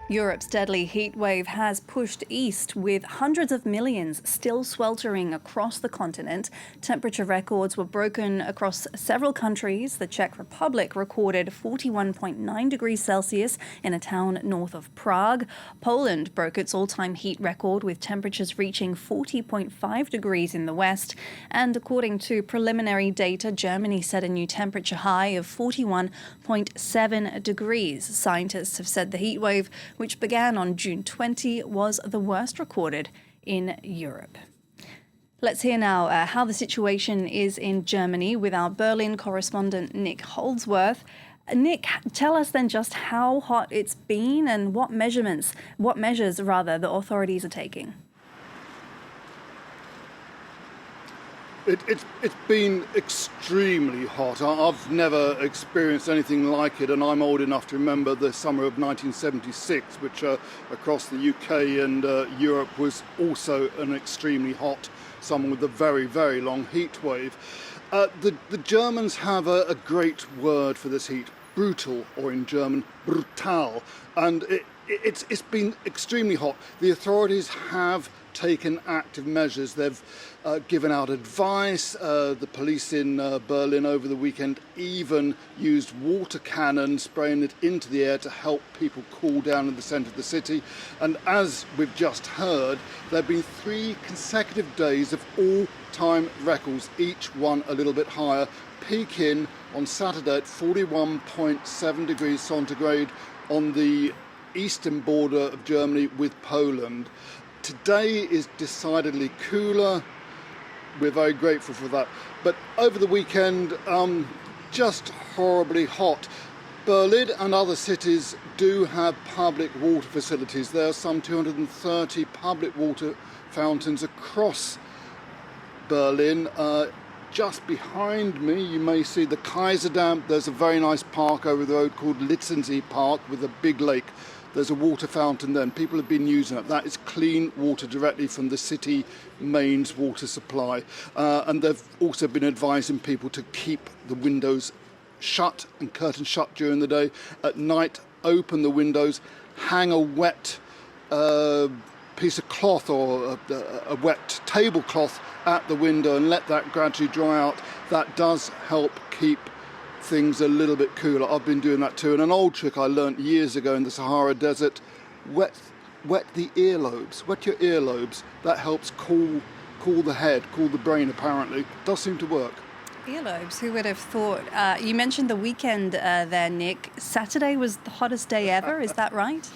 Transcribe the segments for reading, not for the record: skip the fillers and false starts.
Europe's deadly heat wave has pushed east, with hundreds of millions still sweltering across the continent. Temperature records were broken across several countries. The Czech Republic recorded 41.9 degrees Celsius in a town north of Prague. Poland broke its all-time heat record, with temperatures reaching 40.5 degrees in the west. And according to preliminary data, Germany set a new temperature high of 41.7 degrees. Scientists have said the heat wave, which began on June 20, was the worst recorded in Europe. Let's hear now how the situation is in Germany with our Berlin correspondent Nick Holdsworth. Nick, tell us then just how hot it's been and what measures the authorities are taking. It's been extremely hot. I've never experienced anything like it, and I'm old enough to remember the summer of 1976, which across the UK and Europe was also an extremely hot summer with a very, very long heat wave. The Germans have a great word for this heat, brutal, or in German, brutal, and it's been extremely hot. The authorities have taken active measures. They've given out advice. The police in Berlin over the weekend even used water cannons, spraying it into the air to help people cool down in the centre of the city. And as we've just heard, there have been 3 consecutive days of all-time records, each one a little bit higher, peaking on Saturday at 41.7 degrees centigrade on the eastern border of Germany with Poland. Today is decidedly cooler. We're very grateful for that. But over the weekend, just horribly hot. Berlin and other cities do have public water facilities. There are some 230 public water fountains across Berlin. Just behind me, you may see the Kaiserdam. There's a very nice park over the road called Litzensee Park with a big lake. There's a water fountain there, and people have been using it. That is clean water directly from the city mains water supply. And they've also been advising people to keep the windows shut and curtains shut during the day. At night, open the windows, hang a wet piece of cloth or a wet tablecloth at the window and let that gradually dry out. That does help keep things a little bit cooler. I've been doing that too. And an old trick I learnt years ago in the Sahara Desert, wet the earlobes, wet your earlobes. That helps cool the head, cool the brain apparently. It does seem to work. Earlobes, who would have thought? You mentioned the weekend there, Nick. Saturday was the hottest day ever, is that right?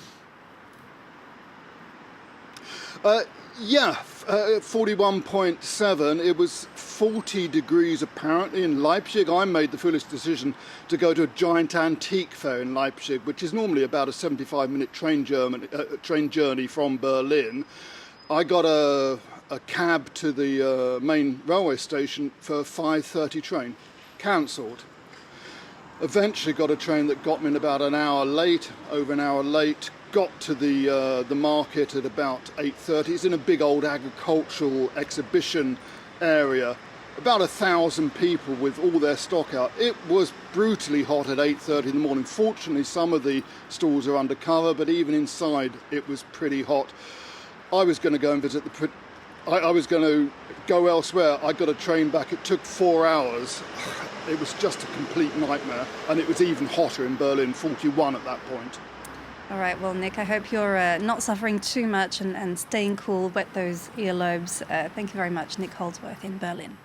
Yeah, 41.7. It was 40 degrees apparently in Leipzig. I made the foolish decision to go to a giant antique fair in Leipzig, which is normally about a 75-minute train journey from Berlin. I got a cab to the main railway station for a 5:30 train, cancelled. Eventually got a train that got me in about an hour late, over an hour late. Got to the market at about 8:30. It's in a big old agricultural exhibition area. About 1,000 people with all their stock out. It was brutally hot at 8:30 in the morning. Fortunately, some of the stalls are undercover, but even inside it was pretty hot. I was going to go and visit I was going to go elsewhere. I got a train back. It took 4 hours. It was just a complete nightmare. And it was even hotter in Berlin, 41 at that point. All right, well, Nick, I hope you're not suffering too much and staying cool. Wet those earlobes. Thank you very much, Nick Holdsworth in Berlin.